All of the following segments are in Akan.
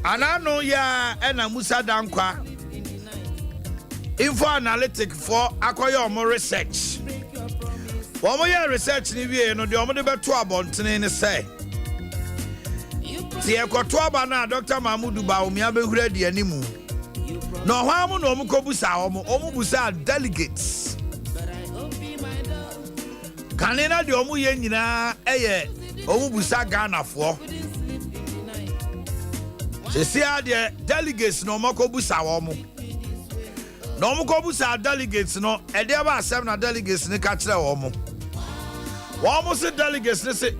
Anano ya ena Musa Dankwa info analytic for akoye omo research. Omo ya research ni wie no de omo de beto abontene ne say. Ti ekoto aba na Dr. Mahmoud Baumia behura de animu. No hwamu no omo kobusa omo busa delegates. Kanena de omo ye nyina eye omo busa Ghana for. Se sia de delegates no omo kobusa omo. No omo kobusa delegates no e de ba asem na delegates ne ka kire omo. Omo se delegates ne se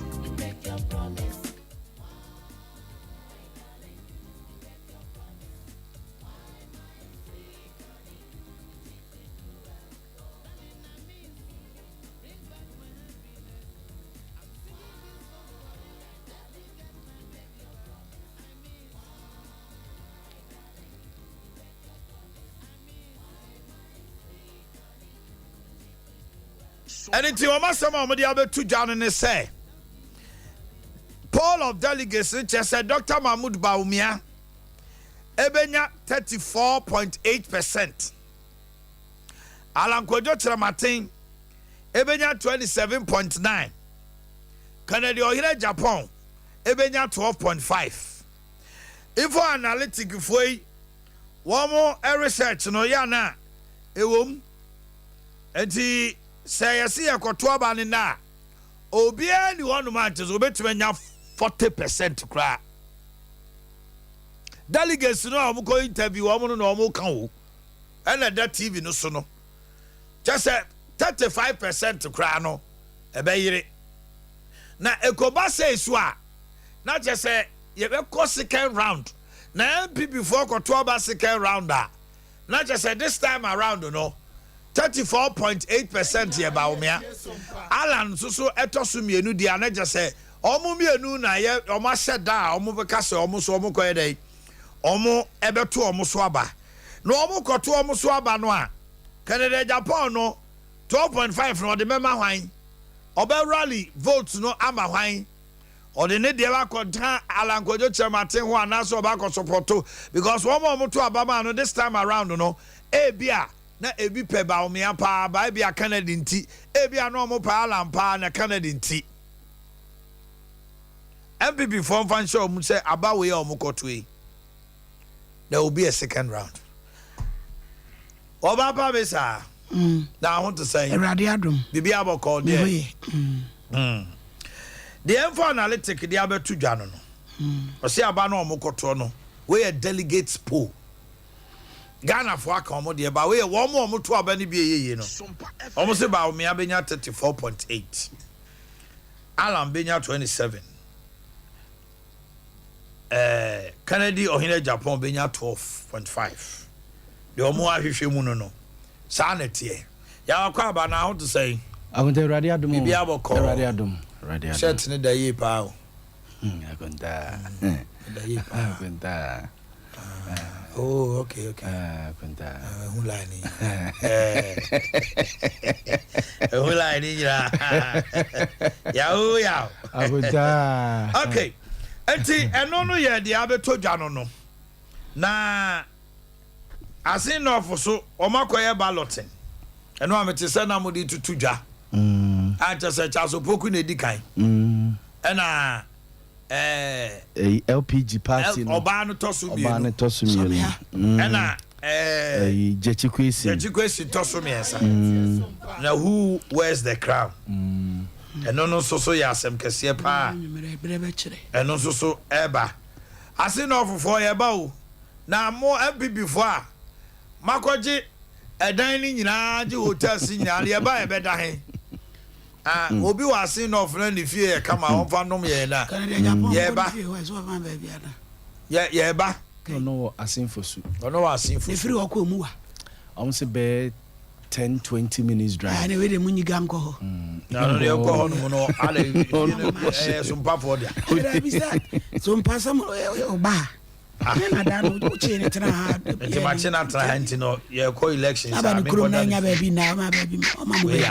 and it's your master mama the other two John and say poll of delegates just said Dr. Mahmoud Baumia Ebenya 34.8%. Alan Kwadwo Tramatin Ebenya 27.9. Canada Ohire Japan Ebenya 12.5. Info analytic foi one more research no yana ewom enti say yesi ekoto aba ne na obia ni wonu matches obetumanya 40% kra delegates no amuko interview omo no omo kan o and that TV no so no just say 35% kra no ebeyire na ekoba say so a na just say ye be ko second round na MP before koto aba second round a na just say this time around no 34.8% ye Baumia Alan so etoso mienu dia na je say omo mienu na ye omo hyeda omo beka say omo so omo koye dai omo ebeto omo so aba no omo koto omo so aba no a Canada Japan no 12.5 no de mema hwan obe rally votes no ama hwan or the need the content Alan Kwadwo Tramatin ho anaso oba ko support because omo to aba no this time around no ebia na ebi pe Baumia pa ba bia Canada nti ebia no mo pa Alan pa na Canada nti MPP form fan show mu say aba we o mo kotwe there will be a second round oba pa be sa na I want to say Radiadum bibi aboko there the info analytic the abetu dwa no o say aba no mo koto no we a delegates poll Ghana for account de ba we one more to aba ni bi eyeye no almost about me abenya 34.8 Alan benya 27 Kennedy Ohine Japan benya 12.5 the omo ahwehwe mu no sa na tie ya kwa aba na how to say I want to radiadum bi aboko radiadum shirt ni da yi pa o akonta da yi pa akonta oh, okay. Kwenta. Hulani. Hulani ya. Ya. Kwenta. Okay. Enti eno no ye de abeto dwa no. Na asin no so omakoye balloting. Eno amete se na mudi tutu dwa. Acha se chaso poku na edikan. Ena LPG party no oba no toso mi ena jechikwesi toso mi esa na who wears the crown eno no so ya asem kese pa eno so eba ase no ofofo ye ba o na mo MP before a makoje edan ni nyina je hotel si nyina ye ba e beda he obi was in of any fear come on fandom ye na ye ba no asin for su no asin for free wako mu wa almost be 10-20 minutes drive na we de munyi gam ko no ye ko hono no ale Sompa for dia Sompa sam oba na da no uche ni tena ha enti ma chena tena enti no ye ko elections aba ni kuro na nya ba bi na ma ba bi o ma mo ba bi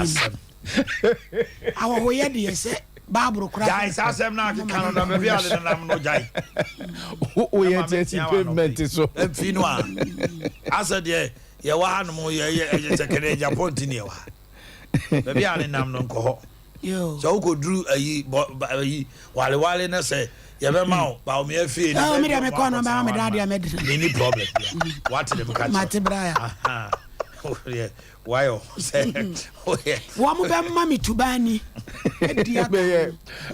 awo ho ye de se Babro cry. Guys, ask them now. Canada, maybe I didn't have no jai. Oh, yeah, payment is so. And Finwa. I said, yeah, one more year, it's a Canadian point. Maybe I didn't have no coho. So could drew a while in a say, you have a mouth, bow me a fee. Oh, me, I'm a corner, my daddy, I made any problem. What did them catch? Matty Briar. Oh, yeah. Why? Oh, yeah. One of them, mammy to Bani.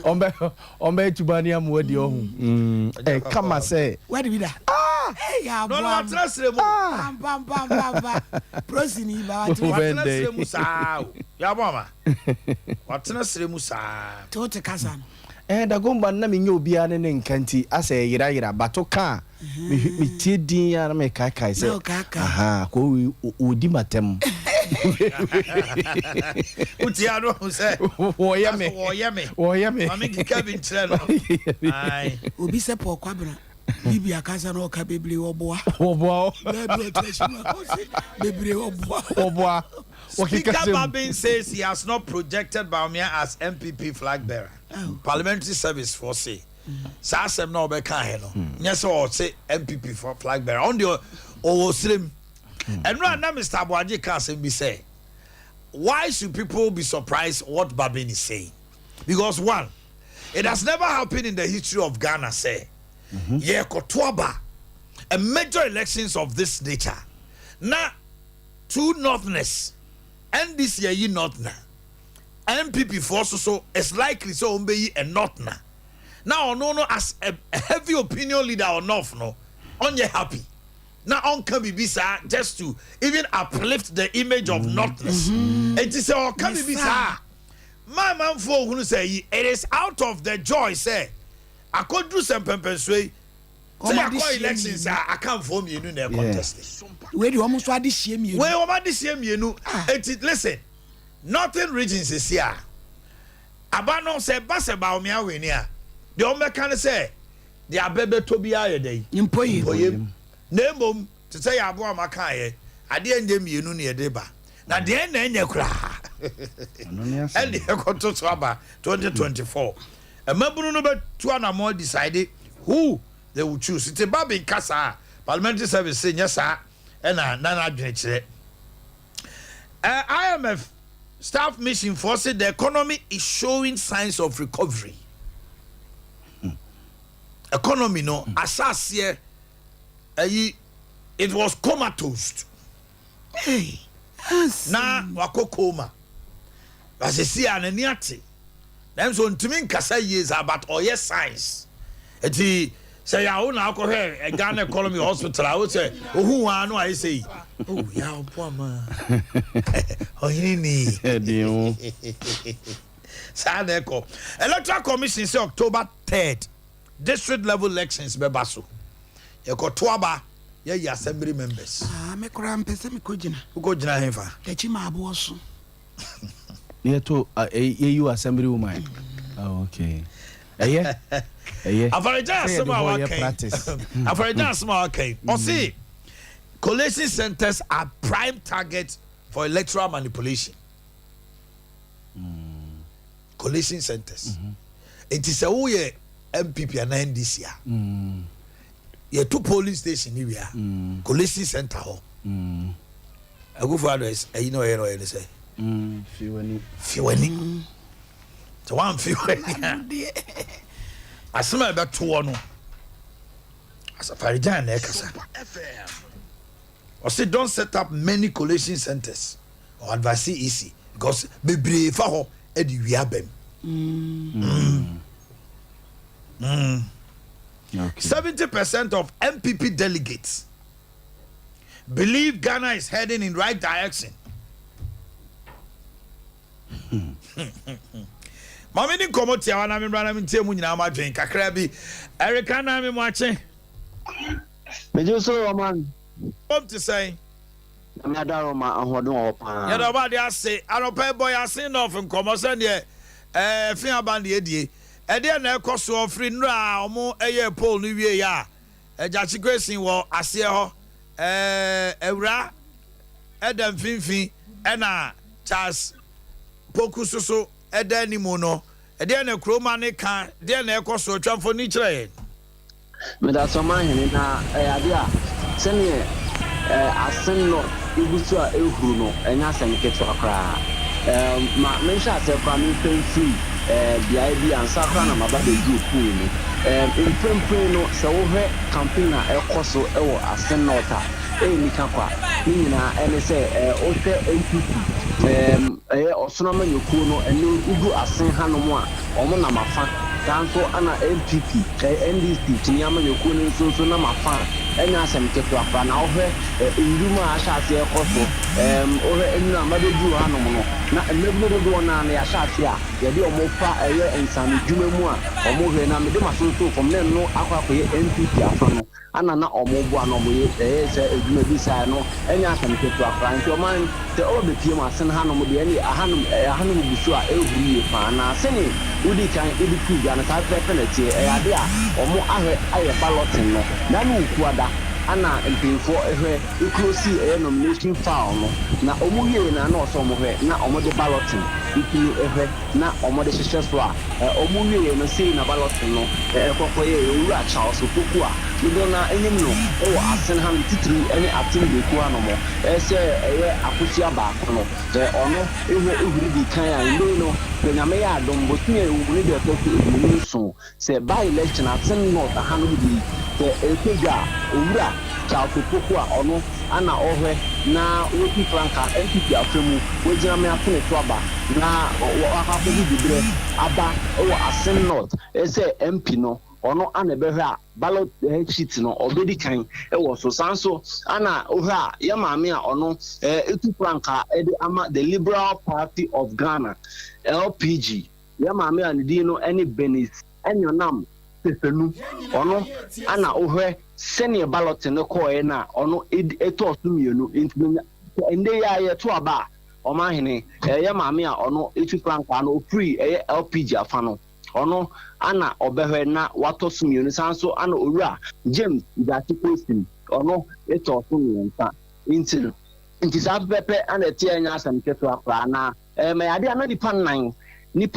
On to Bani, I'm with you. Come and say, where did that? Ah, hey, no, no, trust him. Bam, bam, bam, bam. Prosini, Musa. Yabama. What's in a Musa? Tote Kazan. And a gumba naming you be an in Kanti, I say, Yira, Batoka. Me tiddy and make Kaka. So, Kaka. Aha, who dimatem. Utiano who said, oh, yummy. I make a cabin channel. I will be support Quabra. Libya Kazan or Cabibli or Bois. Oh, boy. Baby or Bois. Speaker Babin says he has not projected Baumia as MPP flag bearer. Parliamentary service for say. Sasem no be kan no. Yes or say MPP for flag bearer. On the slim. And right now Mr. Boakye can be say, why should people be surprised what Babin is saying? Because one, it has never happened in the history of Ghana say. Yeah, Kotuaba, a major elections of this nature. Now, two Northerners, and this year you Northerner. MPP for so is likely so be a Northerner. Now, no, as a heavy opinion leader or North, no, on you happy. Now, on can be bisa just to even uplift the image of Northerners. It is all can be bisa. My man for who say it is out of the joy, say. I could do some pempensway. Say I call elections, I can't form you in their contest. Where you almost want this shame you. Where about this shame you know? Listen, nothing regions is here. Abano say bass about me away near. The only can say the abebe to be a day. Impoye. Name to say Abu Makaye. I didn't name you near deba. Now the end in your cry. And the Ekoto Swaba 2024. A member number 2 and more decided who they will choose. It's a baby Casa, Parliamentary Service saying yes, sir, and Nana Junior. IMF staff mission force the economy is showing signs of recovery. Economy, no, as here, it was comatose. Hey, now, wako coma. As I see an eniati. Them so ntimi nkasa years about oye science. Eti say ya una akọ here a Ghana Economy Hospital I would say ohu wa no I say oh ya opo ama. Ohini ni. Sa na eko. Electoral Commission say October 3rd district level elections beba so. Ye ko to aba ye assembly members. Ah me kura mpese me ko gina. Uko gina henfa. Echi ma abo so. Yeah, to you assembly woman. Oh, okay. Yeah. Afarija asema okay. Afarija asema okay. O see, collation centers are prime targets for electoral manipulation. Collation centers. It is a way MPP and this year. Yeah, 2 polling stations here. Collation center. I go for address. You know, say. Fiwani. So one fiwani. Asema ebe tuwo no. Asafarijan na ekasa. Or say don't set up many collation centers or advise easy because bebre fa ho e di wi abem. Okay. 70% of MPP delegates believe Ghana is heading in right direction. Mami ni komo tia wana mi brana mi tie mu nyina ma dwen kakra bi Erika na mi mo ache me jo so man what to say na da ro ma ahodun o pa ya da ba dia say aropa boy asin no of komo se ne fi abande edie e de na ekoso ofri nra omo eye pole ni wie ya eja chikwesin wo ase ho ewra edam finfin e na Charles Poku soso eda ni mo no ɛdeɛ na kuroma ne ka deɛ na ɛkɔ so twamfo ni kyerɛ Meda Somahene na Adea sɛne asen no ibusu a ehuru no ɛnya asɛm ketewa koraa ma menhyɛ asɛ koraa memfɛn firi biae bi ansa koraa na maba bɛdu pool no mprempren no sɛ wohwɛ campaign a ɛkɔ so ɛwɔ asen north a nika kwa ne nyinaa ɛne sɛ wohwɛ NPP ɔsonama nyɛkuo no ɛne ugu asen hanom a ɔmo nam afa tanso ana NPP NDC tinyama nyɛkuo no nso nam afa ɛnya asɛm ketewa koraa na wohwɛ ndum a ahyɛ ase ɛkɔ so wohwɛ ɛnu a mabɛduru hanom no na mmɛbuno dodoɔ naa na yɛahyɛ ase a yɛde ɔmo fa nsano dwuma mu a ɔmo hwɛ na mede masonso fam ne no akɔyɛ NPP afa no ana na ɔmo boa no ɔmo yɛ sɛ adwuma bi saa no ɛnya asɛm ketewa koraa nti ɔman sɛ ɔbɛpie mu asen hanom deɛ ɛne ahanom busu a ɛhuru yie paa na sɛne wodi kan ɛde tu bia no saa pɛpɛ na tie Ade a ɔmo ahwɛ ayɛ balloting no na ne wokuada ana mpanyinfoɔ ɛhwɛ ekrosi nomination file no na ɔmo wie na ɔsɔ ɔmo hwɛ na ɔmo de balloting ikunu ɛhwɛ na ɔmo de hyehyɛ so a ɔmo wie no sei na balloting no ɛkɔkɔ yɛ owura Charles Opoku a dodo na enyim no ɛwɔ asen ha titiri ɛne atem beku ha no mo ɛsɛ ɛyɛ akosua baako no ɔno ehuri di kan a ndo no nyame yɛ adom bosun yɛ ewu ne de ɛtɔ so ewu nso sɛ by election asen north ha no bi sɛ ekega owura Charles Opoku a ɔno ana ɔhwɛ na wotu franka NPP afemu wogyina me afene to aba na wakakɔ bibre aba ɛwɔ asen north ɛsɛ MP no ɔno ana bɛhwɛ a ballot sheet no ɔbɛdi kan ɛwɔ so sanso ana ɔhwɛ a yɛ maame a ɔno etu franka ɛde ama the Liberal Party of Ghana LPG yɛ maame a ne din no ɛne Benis ɛnyonam sefenu ɔno ana ɔhwɛ senior ballot no kɔɛ na ɔno ɛtɔ so mienu inde ya yɛ to aba Omanhene yɛ maame a ɔno etu franka no free ɛyɛ LPG afa no ɔno ana ɔbɛhwɛ na watɔ so mienu sanso ana owura James Idati Postin ɔno ɛtɔ so miensa nti saa pɛpɛ ana ɛte anya asɛm ketewa koraa na Ade ana nipa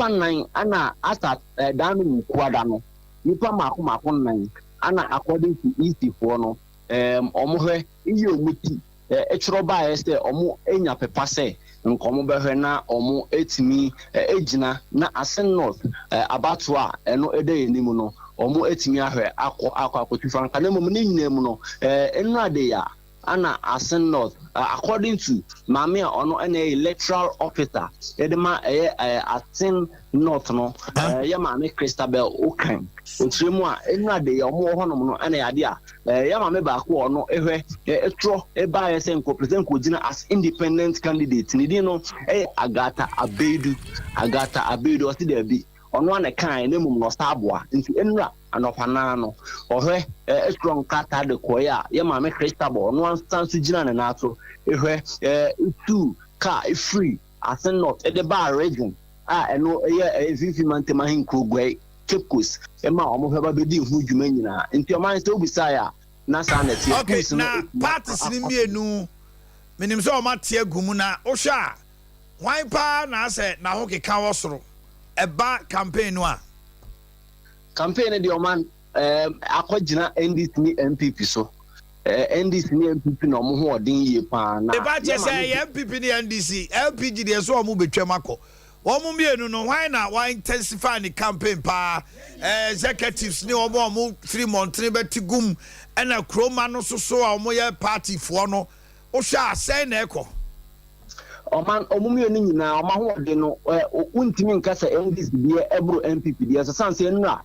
nnan ana asa dan no kuada no nipa mako nnan ana according to EC for no ɔmo hwɛ iye omuti ɛtwerɛ bae sɛ ɔmo enya pepa sɛ nkɔmo bɛhwɛ na ɔmo etimi egyina na asen north abato a ɛno ɛda yɛnim no ɔmo etimi ahwɛ akɔ franka na mmom ne nyina mu no ɛnu ade ya ana asen north according to maame a ɔno ɛna electoral officer edema asen north no yɛ maame Christabel Okan otiremu a enu ade ya ɔmo hɔ nom no ɛna yade a yɛ maame baako ɔno ehwɛ etro eba yɛ sɛ nko president ko gyina as independent candidate ne din no Agata Abedu ɔsi da bi ɔno ana kan ne mum no saboa nti enura anɔpana no ɔhwɛ strong kata de koye a yɛ maame Christabel ɔno ansan so gyina ne nato ehwɛ two car free asen not ɛde ba region a ɛno ɛyɛ fifi mantema hinko gwai Cape Coast ema ɔmo hwɛ ba bedi hu dwuma nyina nti ɔman sɛ obisa ya na sa na tie okay na parties ni mienu minim sɛ ɔma tie gumu na ohwɛ a hwan pa na sɛ na ho keka wɔ soro ɛba campaign no a campaign de ɔman akɔgyina NDC ni MPP so NDC ni MPP na ɔmo ho ɔden yie pa na eba kyɛ sɛ MPP ni NDC LPG de so ɔmo betwam akɔ ɔmo mienu no why na why intensify the campaign pa executives ni ɔmo 3 months ni beti gum ɛna kroma no so a ɔmo yɛ party foɔ no ohwɛ asɛn na ɛkɔ ɔman ɔmo mienu nyina ɔmo ho ɔden no untimi nka sɛ NDC deɛ ɛbro MPP deɛ so sanse nra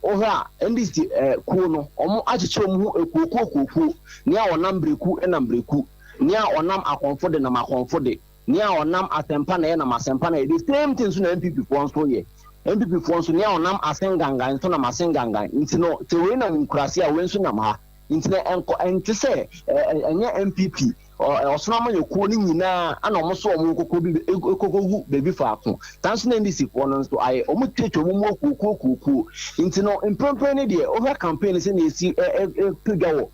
ohra NDC kuo no ɔmo akyekyere ɔmo ho ekuokuo nia ɔnam breku ɛnam breku nia ɔnam akɔnfo de nam akɔnfo de nia ɔnam asempa na yɛ nam asempa na yɛ the same thing so na MPP foɔ nso yɛ MPP foɔ nso nia ɔnam asengangan nso nam asengangan nti no tewe na nkurase a wɔn nso nam ha nti na ɛnte sɛ ɛnyɛ MPP ɔsonama yɛ kuo ni nyinaa ana ɔmo so ɔmo kokogu baby faako tanso na NDC foɔ no nso ayɛ ɔmo twetwe ɔmo mu kuo nti no mprempren ne deɛ ɔhwɛ campaign sɛ na esi pega wɔ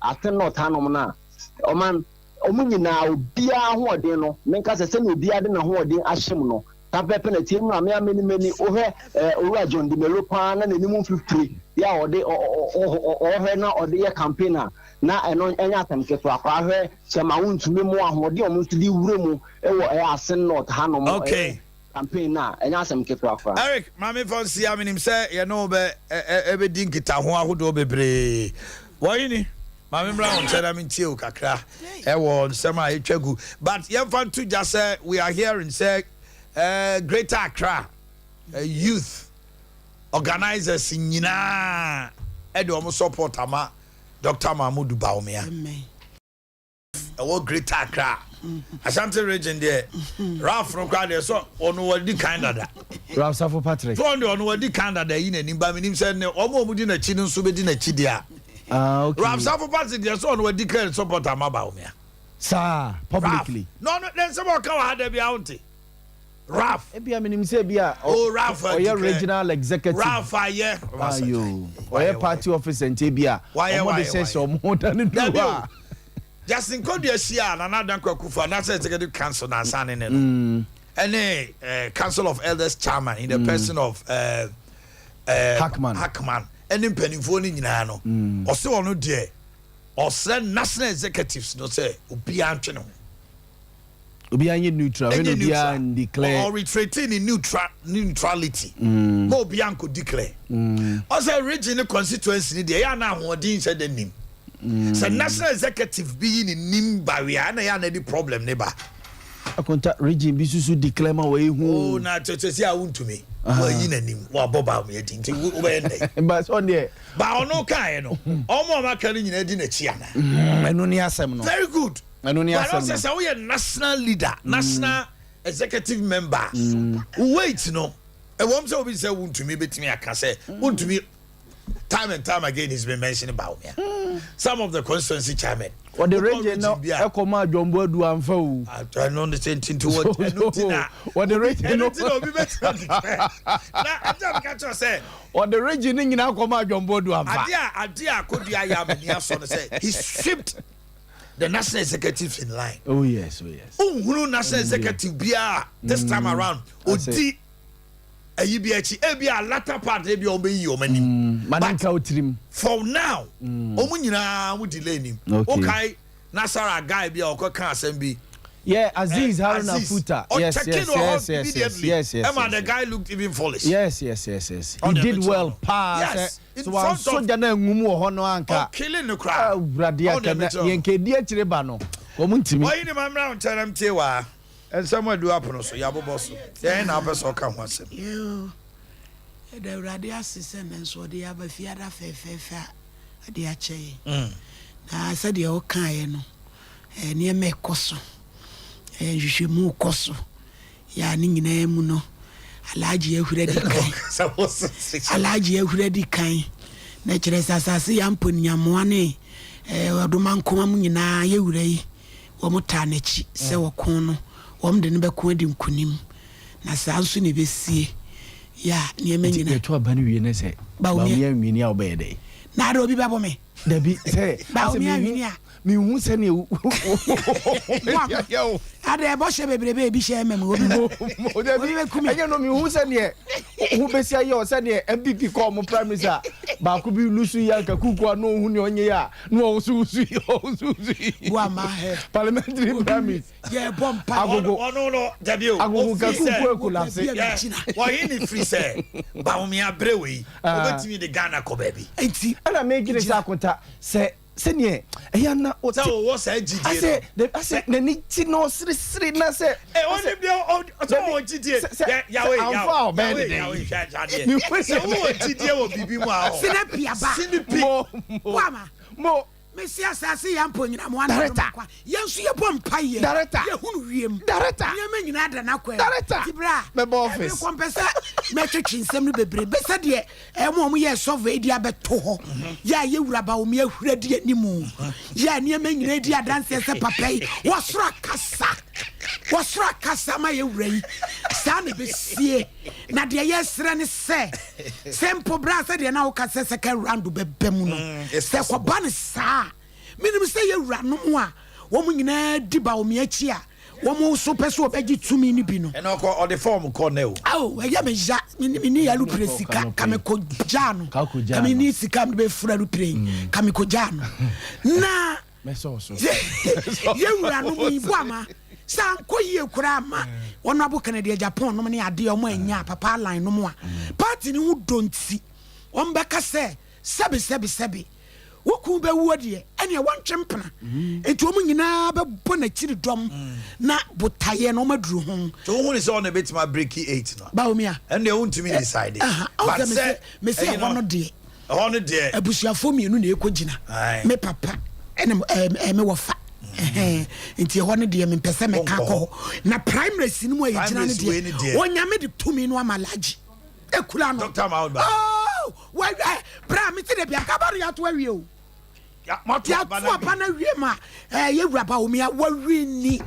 asen north hanom na ɔman ɔmo nyinaa obiara ho ɔden no menka sɛ na obiara de na ho ɔden ahyem no pepe na tie mu a me many ohe owura John Di Melo pa na nanimu 50 ya ode ohe na ode ye campaigner na eno enya atemke to akwa hwe chema wuntumi mu ahode o mu di wure mu ewo asen not hanom okay campaign na enya atemke to akwa Eric mami fonsi aminim say ye no be ebe din kita ho ahodo bebre woyini mami mra on tell am ntie o kakra ewo nsema etwagu but ye fan to just say we are hearing say Greater Accra youth organizers nyina e omo support ama Dr. Mahmoud Bawumia. Amen. Greater Accra. Ashanti region there. Ralph from Kwade so ono wadi Canada. Ralph Safo Patrick. So ono wadi Canada yin anim ba minim say ne omo di na chi nso be di na chi dia. Okay. Ralph Safo Patrick there so ono wadi declare support ama Bawumia. Sir, publicly. No, then some ka wa da bia unti. Ralph. Ebia minim say bia. Oh, Ralph. Or your regional executive. Ralph aye. Ayo. Or your party office and Tebia. Why say so more than do. Justin Kodia Sia and another Kwakufa, that's executive council na signing it. And council of elders chairman in the person of Hackman. And in Pennyphone in Yano. Or so on no dear. Or send national executives no say Ubian Ubian neutral, and declare or retreating in neutrality. Mo Bianco declare. Also, regional constituency, the Yana Hodin said the name. So, national executive being in Nim barrier, and I had any problem, neighbor. I contact region Bisusu declare my way home. Oh, not to say I want to me. Well, you know him, what Bob me, I think. But on there, but on no kind, almost my calling in Edina Chiana. And only asem. Very good. And only asem. But we are national leader, national executive member. Wait, no. A woman so be say want to me, but me I can say want to me. Time and time again, he's been mentioning about me. Some of the constituency chairman. Or the region no, I command John Bodu and Fo. I don't understand to what. What the region no, or the region in our command John Bodu and Adea Akye Abia say he stripped the national executive in line. Oh yes, oh yes. Who national executive bia this time around? Odi. Ebia latter part ebia obeyi omani madanka otrim for now omu nyina mu delay nim okay Nasara guy bia okoka asem bi yeah Aziz Haruna Futa yes Emma the guy looked even foolish yes he did well pass so one soldier na ngumu ho no anka killing the crowd bradia kana yenke di akire ba no omuntimi why ni mamra on tell them tewa and somewhere do happen so ya bobo yeah na person kan ho asem you the radio assistant and so they have a fiada fe Adea Akye na said the o kan no near me koso hwehwemu koso ya ni nyina mu no alaji ehuredi kan alaji ehuredi kan na kire sasase ya mponiamoa ne odomankoma mu nyina ye wurei wo muta na chi se wo kon no wo mde ne be kon adi nkunim na saa nso ne besie ya niema nyina to abani wie ne se ba wo ya nwini a obede na do bi babo me da bi se ba wo ya nwini a mi hu se ne yo ade bo she bebrebe bi she mem obi mo da bi enye no mi hu se ne hu be sia yo se ne MPP ko mo prime minister ba ko bi lusu ya ka kuku no hu ne onye ya no osu wa ma he parliamentary prime minister yeah bompa agogo no dabio agogo ka kuku ekulapse wa he ni free say ba wo mi abrewe obetimi de Ghana ko baby enti ana me gire sa akota se senye eyana o say wo say gidie I say na ni ti no siri na say o de bi o gidie yawe say wo gidie wo bibi mu a sinapia ba wama mo Messi asase ya mponyina mo ana kwa yensu ye bompa ye ye hunu wiem ye menyina da na kwa tibra me bo office e kompesa me twetwi nsem no bebre be se de mo ye sove edi abeto ho ya ye wuraba o me ahuradi animu ya ne menyina edi adanse se papai wasura kasa ma ye wurai sa ne besie na de ye sere ne se sempo bra se de na wo kasa se ka round bebem no se ko ba ne sa minim se ye wura no mo a wo mu nyina di ba o me achi a wɔn so pɛ so ɔbɛgye tumi ni bi no. ɛna ɔde form kɔ ne o. awo ɛyɛ mi ja mi ni alupere sika kame ko gya no kame ni sika mi bɛ fura alupere kame ko gya no na yɛ wura no mu ibu ama sanko yie kura ama wɔn abo Canada Japan no ne adeɛ ɔmo anya papa line no mu a party ni ho donti wɔn bɛka sɛ sɛbi woku bɛwu deɛ ɛne wɔn twempena enti ɔmo nyinaa bɛbɔ na kyiri dɔm na botaye no maduru ho to hu ni sɛ ɔna betima break 8 no ba omi a ɛne ɔntumi decide but sɛ me sɛ ɔno deɛ abusuafo mienu na ekɔgyina me papa ɛne me wɔfa nti ɛhɔ no deɛ mempɛ sɛ meka kɔ na primary si no mu a yɛgyina no deɛ ɔnyame de tumi no amalagye ekura no Dr. Maudba wa bra me te de bia kabaro ya to awie o ya to apa na wie ma yewura ba omi a wawini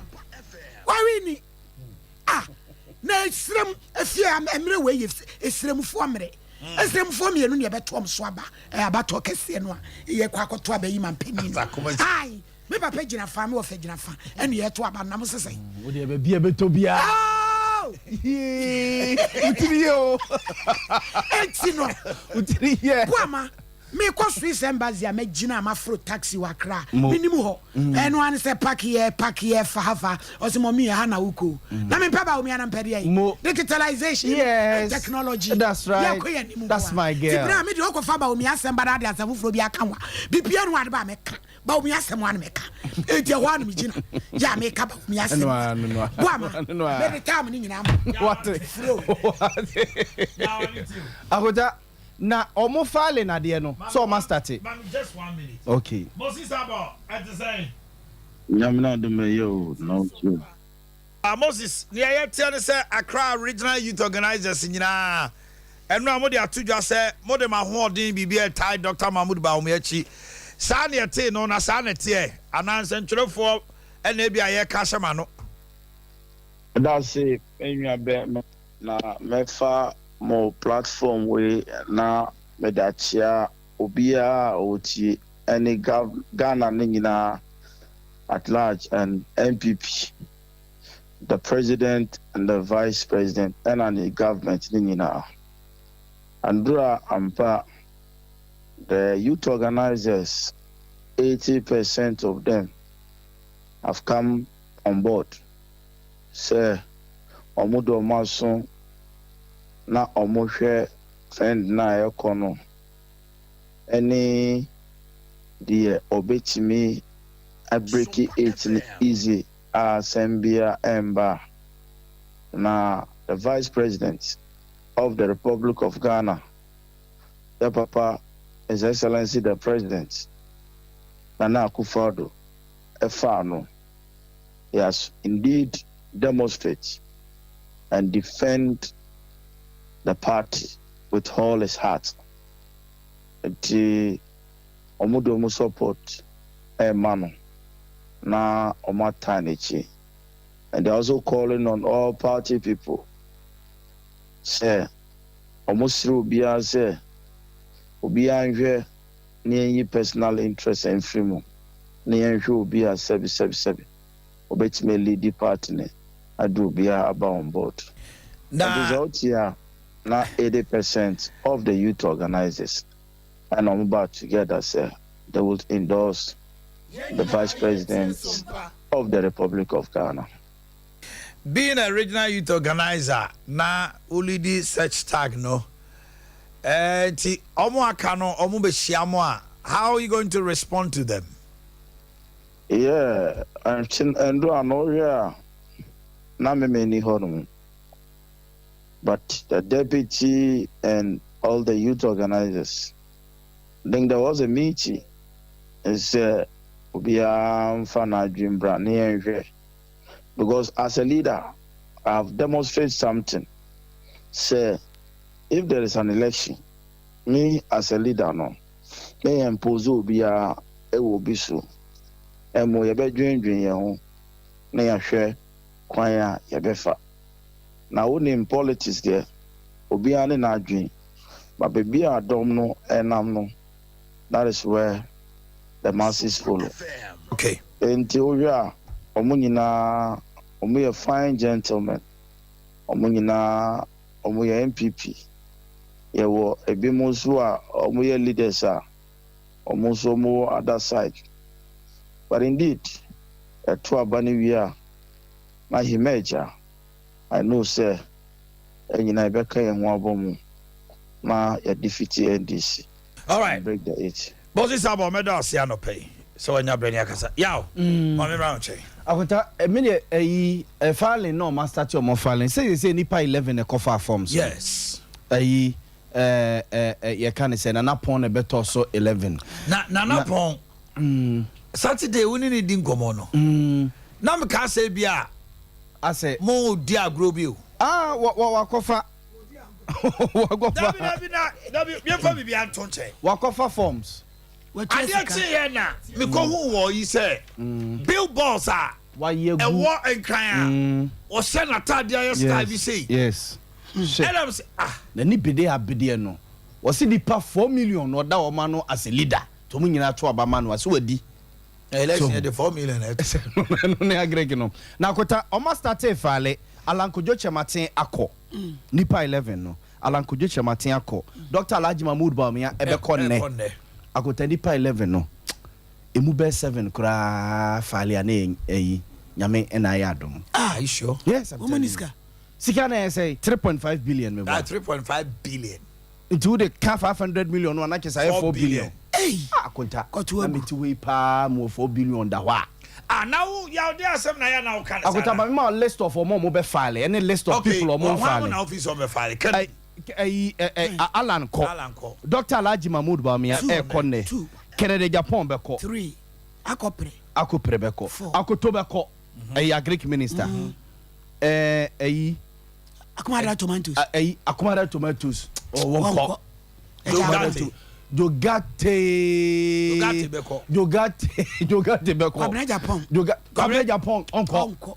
na esrem afie amere we esremfo amere esremfo mienu ne betom so aba abato kese no a ye kwa akoto aba yi man panin ai me papa gina fa me wo fa gina fa ene ye to aba nam sesai wo de be bia beto bia utiriyo etino utiriye kwama me kwa Swiss embassy a me gina am afro taxi wa kra minimum ho eno an se pack here fafa osimo mi ha na uko na me peba o mi ana mpede yi digitalization technology that's right that's my girl tibra me de okofa ba o mi asem ba de asem furo bi aka wa bibia no ade ba me ka ba o mi asem wan me ka enti ho an me gina ya me ka ba o mi asem kwama me de time ni nyina what ahoja na omo file na de no so omo start it just 1 minute okay Moses about at the same nyamna do me yo no too Moses ne ya tie ne say Accra Regional Youth Organizers nyina eno amode atodwa say mode ma hoodin bibia tai Dr. Mahmoud ba omiachi sa ne te no na sa ne te ananse ntwerefo ena bia ye ka hyema no that's it enwa be na mefa mo platform we na medachia obia oti any Ghana nyina at large and MPP the president and the vice president and the government nyina andra ampa the youth organizers 80% of them have come on board say omudo maso na omohwe friend na ekono any the obetimi I break it easy Sambia Emba na the vice president of the Republic of Ghana the papa His Excellency the President Nana Akufo-Addo Efano yes indeed demonstrate and defend the party with all his heart. The omudomu support mano na omatanichi. And they're also calling on all party people. Say, omusru ubia say, ubia nje ni personal interest and freedom. Ni nje ubia sebi. Obetime lead the party ne. Adu ubia aba on board. The result here. Now 80% of the youth organizers and I'm about together say they will endorse the vice president of the Republic of Ghana. Being a regional youth organizer, na ulidi search tag no. Ti omo akano omo be shiamo. How are you going to respond to them? Yeah, and do anoya na me many honum. But the deputy and all the youth organizers, then there was a meeting. It's because as a leader, I've demonstrated something. Say, if there is an election, me as a leader, no, me impose Ubia, it will be so. And mo yabe dream your home, na ya share, kwaya yabefa. Now, in politics, there, Obiane na dream, but baby, I don't know, and I'm no. That is where the masses follow. Okay. In theory, Omunina omo fine gentlemen omo nyina omo MPP ye wo ebi mo so a omo leaders a omo so mo other side but indeed to abani wi a na himeja I know say enyina ibeka ye ho abomu na ya defeat NDC. All right, break the 8. Bossy Sabo medal si anope. So when you bring yakasa. Yaw. Mami round che. Akwata emene filing no master to mo filing. Say nipa 11 e cover forms. Yes. You can say na pon e beto so 11. Na pon. Saturday we need din komo no. Na me ka say bia I say mo di agro bi o. Wakofa Dabi me fa bi anto nche. Wakofa forms. Adea Akye here na me ko hu wo yi say billboards a waye gu e wo enkran a o se na tade ayo style bi say. Yes. Adam say na ni bede abede no. Wo se dipa 4 million no da wo ma no as a leader. To mu nyina to abama no ase wadi. Election the 4 million. No ne agree no. Na kota o ma start e fale Alankojo Chematin akọ. Nipa 11 no. Alankojo Chematin akọ. Dr. Alhaji Mahmood Bawumia ebe konne. Akota nipa 11 no. Emu be 7 kura fale ane eyi. Nyame ena ya adom. You sure? Yes. Womaniska. Sika na say 3.5 billion me. That 3.5 billion. Into the 500 million no na chesa 4 billion. Hey. Akonta. Kotu Na meti we pa mo 4 billion da wa. Now ya dey asem na ya na o kan. Akota ba me list of mo be file. Any list of people mo file. Okay. Na office o me file. Can Alan Ko. Dr. Alhaji Mahmood Bawumia konne. Kennedy Japan be ko. 3 akopre be ko. Akoto be ko. Agric minister. Akumara tomatoes. Akumara tomatoes. Wonko. Jogate beko. Kwabena Japan. Kwabena Japan onko.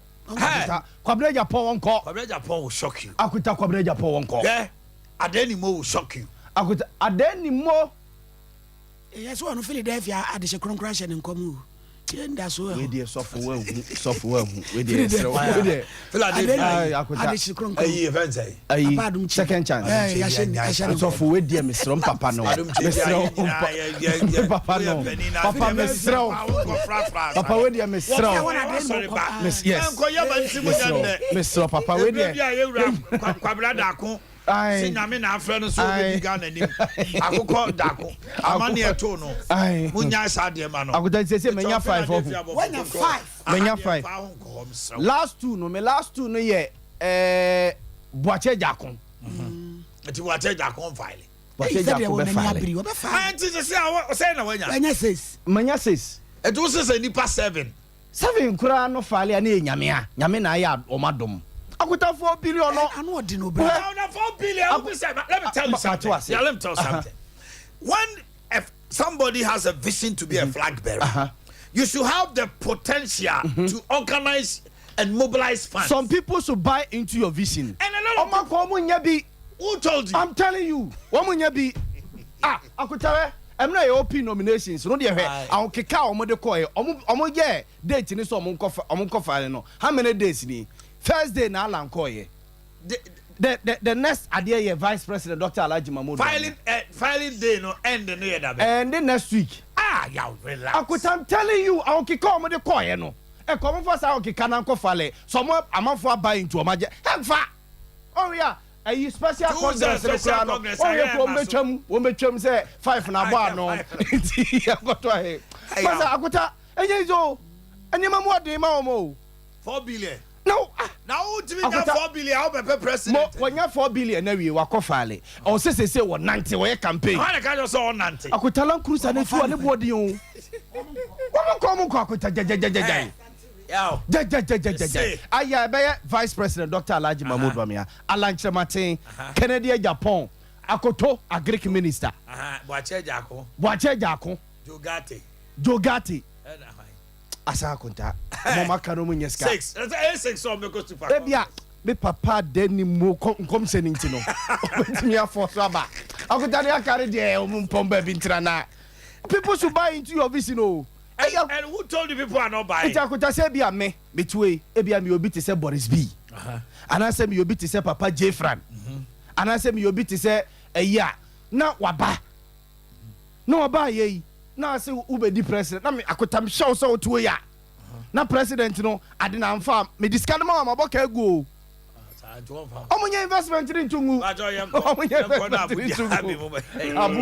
Kwabena Japan onko. Kwabena Japan will shock you. Akuta Kwabena Japan onko. Yeah. Adeni Mo will shock you. Akuta Adeni Mo. Yes, one Philadelphia at the Kronkran and Komu. That's where we dey software we dey second chance software dey Mr. Papa no Papa no Papa Papa we dey Mr. Yes Mr. Papa we dey Kwabra Dako Sinyame na afre no so be Ghana nim akoko dako amane eto no munya sade ma no agoda say menya 5 of when 5 menya 5 last two no ye Boakye Jakon eti Boakye Jakon file Boakye Jakon be file anti say na wanya menya 6 etu say nipa 7 kura no file na nyame na ya omadom Akuta 4 billion no. I know what no bro. 4 billion. Let me tell you something. Yeah, let me tell you something. When somebody has a vision to be a flag bearer, you should have the potential to organize and mobilize funds. Some people should buy into your vision. And a lot of who told you? I'm telling you. Akuta I'm not open nominations. No dey here. I keka omo de call. Omo ye date ni so omo file no. How many days ni? First day na Alan Koye. The next Adea Vice President Dr. Alhaji Mahmood. Filing day no end no ye da be. And then next week. Yeah, relax. I'm telling you, I will kick on the Koye no. E come for say okay can anko file. Some amafo buy into omaje. Hemfa. Oh yeah. A special congress no. Oh yeah, wo betwam say 5 na bar no. Akoto ahe. Pasa akota enye zo. Enye mamu ade ma omo. 4 billion. No. Now to be 4 billion how be president. When you 4 billion na we wako file. O say 190 we campaign. How can you say 190? Akota Land Cruiser na fu ne body o. Wo ko akota jajajajaja. Aya be Vice President Dr. Alhaji Mahmood Bawumia, Alan Chematin, Kennedy Japan, Akoto Agric Minister. Boakye Jakon. Jogate. Asa konta. Mama kanu mu nyeska. 6 so me go to park. Ebia me papa deni mo kom seninti no. Obetimi afo aba. Akota dey carry dey omumpomba bi ntrana. People should buy into your vision oh. And who told you people are not buying? Ita kuta se bia me betwe e bia me obi te se Boris B. Ana se me obi te se Papa J Fran. Ana se me obi te se eya na waba. Na waba ye na se ubedi president na me akotam show so to ya. Na president no ade na mfa me discard ma maboka ego. Omunye investment ni ntungu. Omunye investment ni ntungu. Abu